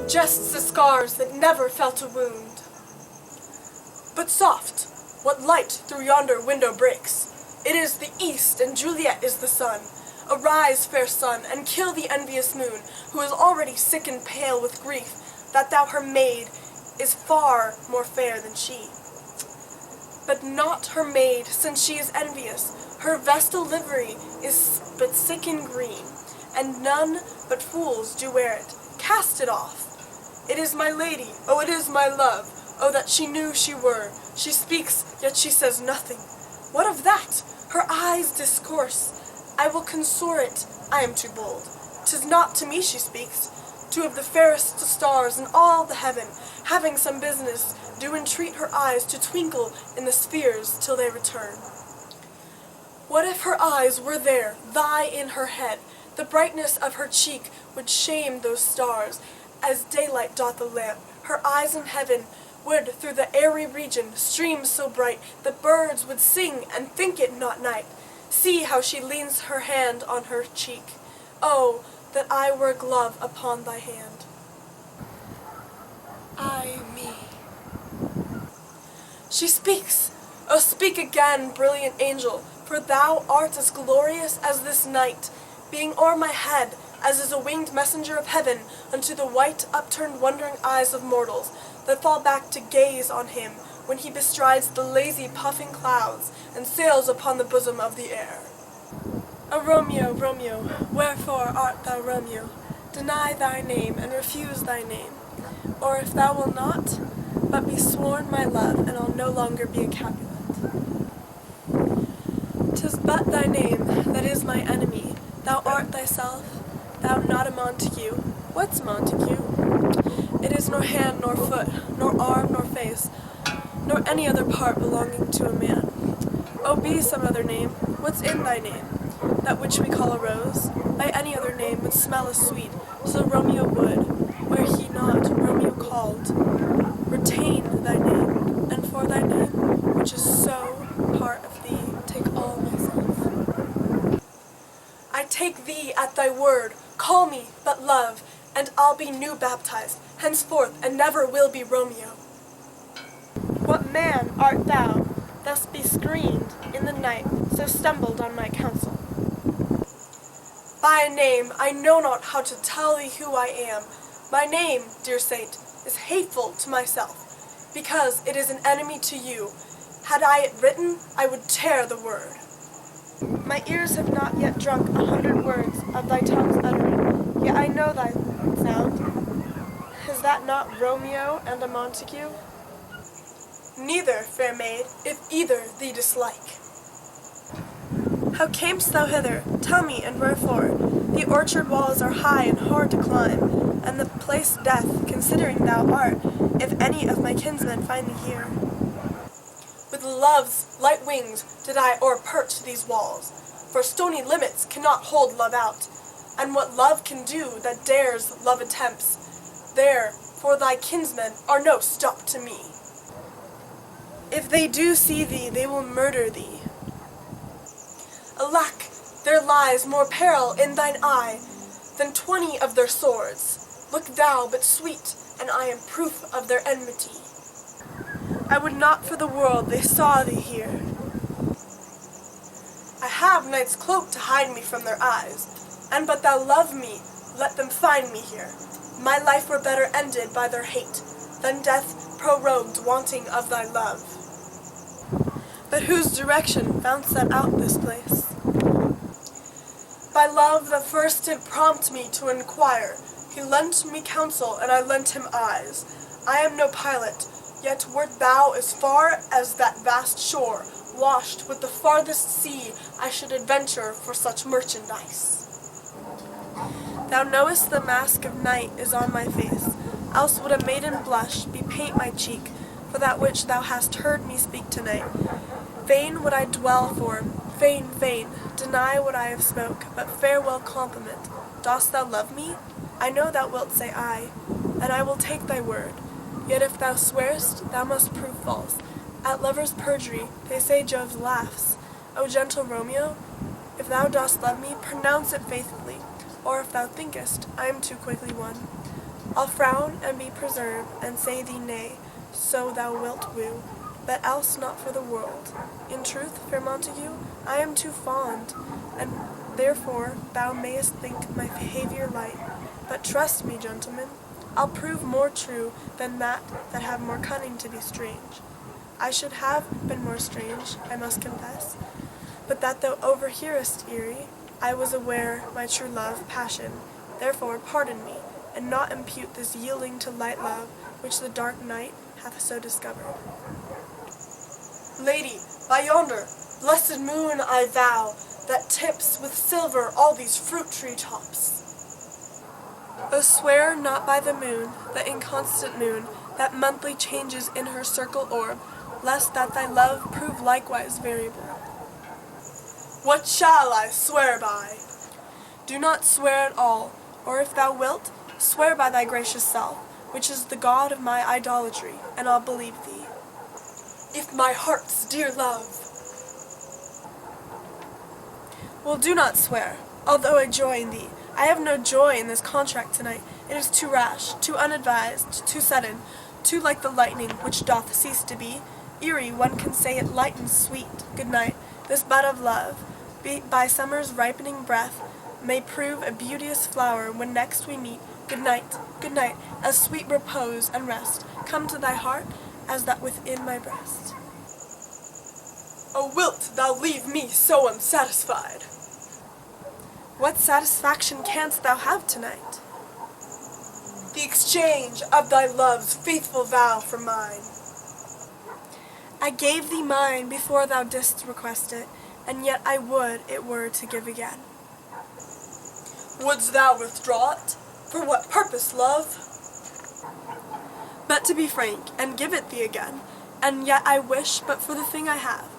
Jests the scars that never felt a wound. But soft, what light through yonder window breaks? It is the east, and Juliet is the sun. Arise, fair sun, and kill the envious moon, who is already sick and pale with grief, that thou her maid is far more fair than she. But not her maid, since she is envious. Her vestal livery is but sick and green, and none but fools do wear it. Cast it off. It is my lady, oh, it is my love, oh, that she knew she were. She speaks, yet she says nothing. What of that? Her eyes discourse. I will consort it, I am too bold. 'Tis not to me she speaks, two of the fairest stars in all the heaven, having some business, do entreat her eyes to twinkle in the spheres till they return. What if her eyes were there, thy in her head? The brightness of her cheek would shame those stars, as daylight doth the lamp. Her eyes in heaven would through the airy region stream so bright, the birds would sing and think it not night. See how she leans her hand on her cheek. Oh, that I were a glove upon thy hand. Ay me. She speaks. Oh, speak again, brilliant angel, for thou art as glorious as this night, being o'er my head, as is a winged messenger of heaven unto the white, upturned, wondering eyes of mortals, that fall back to gaze on him when he bestrides the lazy, puffing clouds, and sails upon the bosom of the air. O Romeo, Romeo, wherefore art thou Romeo? Deny thy name, and refuse thy name. Or if thou wilt not, but be sworn my love, and I'll no longer be a Capulet. 'Tis but thy name that is my enemy. Thou art thyself, thou not a Montague. What's Montague? It is nor hand nor foot, nor arm nor face, nor any other part belonging to a man. Oh, be some other name. What's in thy name? That which we call a rose, by any other name would smell as sweet, so Romeo would, were he not Romeo called. Retain thy name, and for thy name, which is so part of thee, take all myself. I take thee at thy word, call me but love, and I'll be new baptized, henceforth, and never will be Romeo. What man art thou, thus bescreened in the night, so stumbled on my counsel? By a name, I know not how to tell thee who I am. My name, dear saint, is hateful to myself, because it is an enemy to you. Had I it written, I would tear the word. My ears have not yet drunk 100 words of thy tongue's uttering, yet I know thy sound. Is that not Romeo and a Montague? Neither, fair maid, if either thee dislike. How camest thou hither? Tell me, and wherefore? The orchard walls are high and hard to climb, and the place death, considering thou art, if any of my kinsmen find thee here. With love's light wings did I o'erperch these walls, for stony limits cannot hold love out, and what love can do that dares love attempts, there, for thy kinsmen are no stop to me. If they do see thee, they will murder thee. Alack, there lies more peril in thine eye than 20 of their swords. Look thou but sweet, and I am proof of their enmity. I would not for the world they saw thee here. I have night's cloak to hide me from their eyes, and but thou love me, let them find me here. My life were better ended by their hate, than death prorogued wanting of thy love. But whose direction foundst thou out this place? By love that first did prompt me to inquire. He lent me counsel, and I lent him eyes. I am no pilot, yet wert thou as far as that vast shore, washed with the farthest sea, I should adventure for such merchandise. Thou knowest the mask of night is on my face, else would a maiden blush bepaint my cheek, for that which thou hast heard me speak tonight. Vain would I dwell for, vain, deny what I have spoke, but farewell compliment. Dost thou love me? I know thou wilt say aye, and I will take thy word. Yet if thou swearest, thou must prove false. At lovers' perjury, they say Jove laughs. O gentle Romeo, if thou dost love me, pronounce it faithfully, or if thou thinkest I am too quickly won, I'll frown and be preserved, and say thee nay, so thou wilt woo, but else not for the world. In truth, fair Montague, I am too fond, and therefore thou mayest think my behaviour light. But trust me, gentlemen, I'll prove more true than that have more cunning to be strange. I should have been more strange, I must confess, but that thou overhearest, Erie, I was aware my true love, passion. Therefore pardon me, and not impute this yielding to light love, which the dark night hath so discovered. Lady, by yonder blessed moon I vow, that tips with silver all these fruit tree tops. O swear not by the moon, the inconstant moon, that monthly changes in her circle orb, lest that thy love prove likewise variable. What shall I swear by? Do not swear at all, or if thou wilt, swear by thy gracious self, which is the God of my idolatry, and I'll believe thee. If my heart's dear love. Well, do not swear, although I joy in thee. I have no joy in this contract tonight. It is too rash, too unadvised, too sudden, too like the lightning which doth cease to be. Erie, one can say it light and sweet. Good night. This bud of love, by summer's ripening breath, may prove a beauteous flower when next we meet. Good night, as sweet repose and rest come to thy heart as that within my breast. Oh, wilt thou leave me so unsatisfied? What satisfaction canst thou have tonight? The exchange of thy love's faithful vow for mine. I gave thee mine before thou didst request it, and yet I would it were to give again. Wouldst thou withdraw it? For what purpose, love? But to be frank, and give it thee again, and yet I wish but for the thing I have.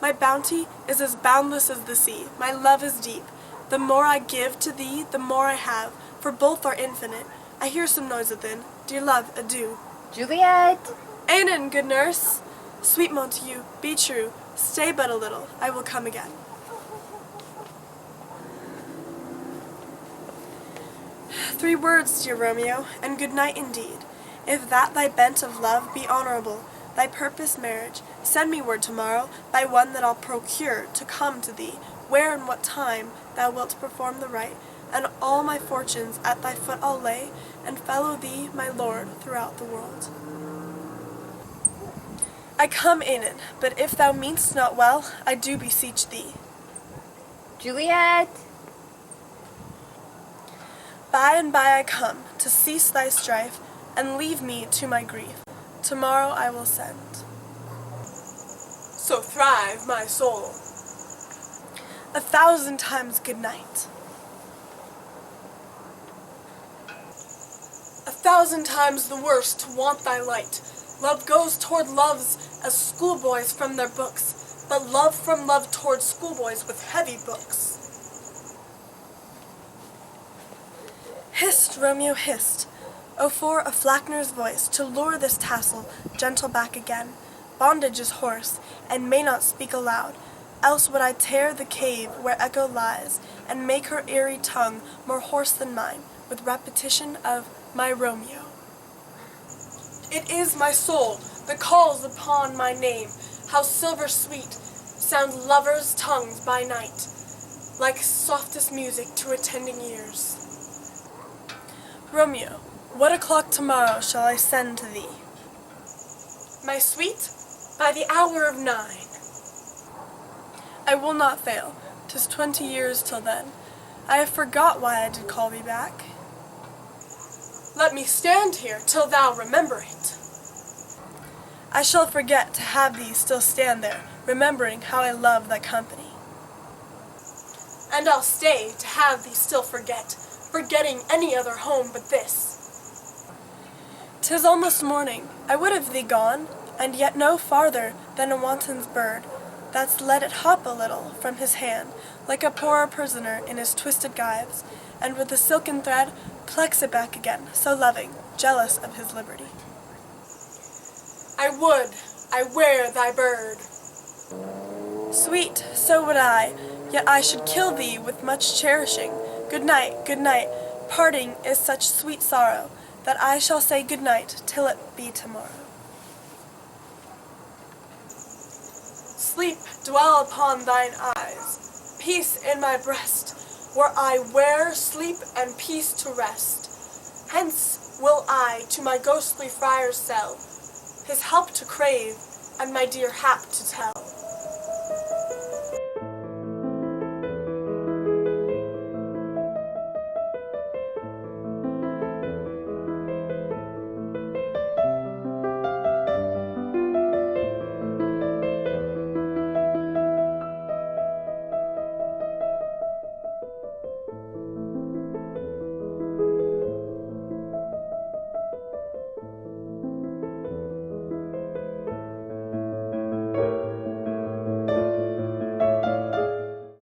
My bounty is as boundless as the sea, my love is deep. The more I give to thee, the more I have, for both are infinite. I hear some noise within. Dear love, adieu. Juliet! Anon, good nurse. Sweet Montague, be true. Stay but a little. I will come again. Three words, dear Romeo, and good night indeed. If that thy bent of love be honorable, thy purpose marriage, send me word tomorrow by one that I'll procure to come to thee, where and what time thou wilt perform the rite, and all my fortunes at thy foot I'll lay, and follow thee, my lord, throughout the world. I come, Anon, but if thou mean'st not well, I do beseech thee. Juliet! By and by I come, to cease thy strife, and leave me to my grief. Tomorrow I will send. So thrive, my soul. 1,000 times good night. 1,000 times the worse to want thy light. Love goes toward loves as schoolboys from their books, but love from love toward schoolboys with heavy books. Hist, Romeo, hist. O for a Flackner's voice to lure this tassel gentle back again. Bondage is hoarse, and may not speak aloud, else would I tear the cave where echo lies, and make her airy tongue more hoarse than mine, with repetition of my Romeo. It is my soul that calls upon my name. How silver sweet sound lovers' tongues by night, like softest music to attending ears. Romeo, what o'clock tomorrow shall I send to thee? My sweet, by the hour of 9. I will not fail. 'Tis 20 years till then. I have forgot why I did call thee back. Let me stand here till thou remember it. I shall forget to have thee still stand there, remembering how I love thy company. And I'll stay to have thee still forget, forgetting any other home but this. 'Tis almost morning. I would have thee gone, and yet no farther than a wanton's bird, that's let it hop a little from his hand, like a poor prisoner in his twisted gyves, and with a silken thread plucks it back again, so loving, jealous of his liberty. I would I wear thy bird. Sweet, so would I, yet I should kill thee with much cherishing. Good night, parting is such sweet sorrow, that I shall say good night till it be tomorrow. Sleep, dwell upon thine eyes, peace in my breast, where I wear sleep and peace to rest. Hence will I to my ghostly friar's cell, his help to crave, and my dear hap to tell.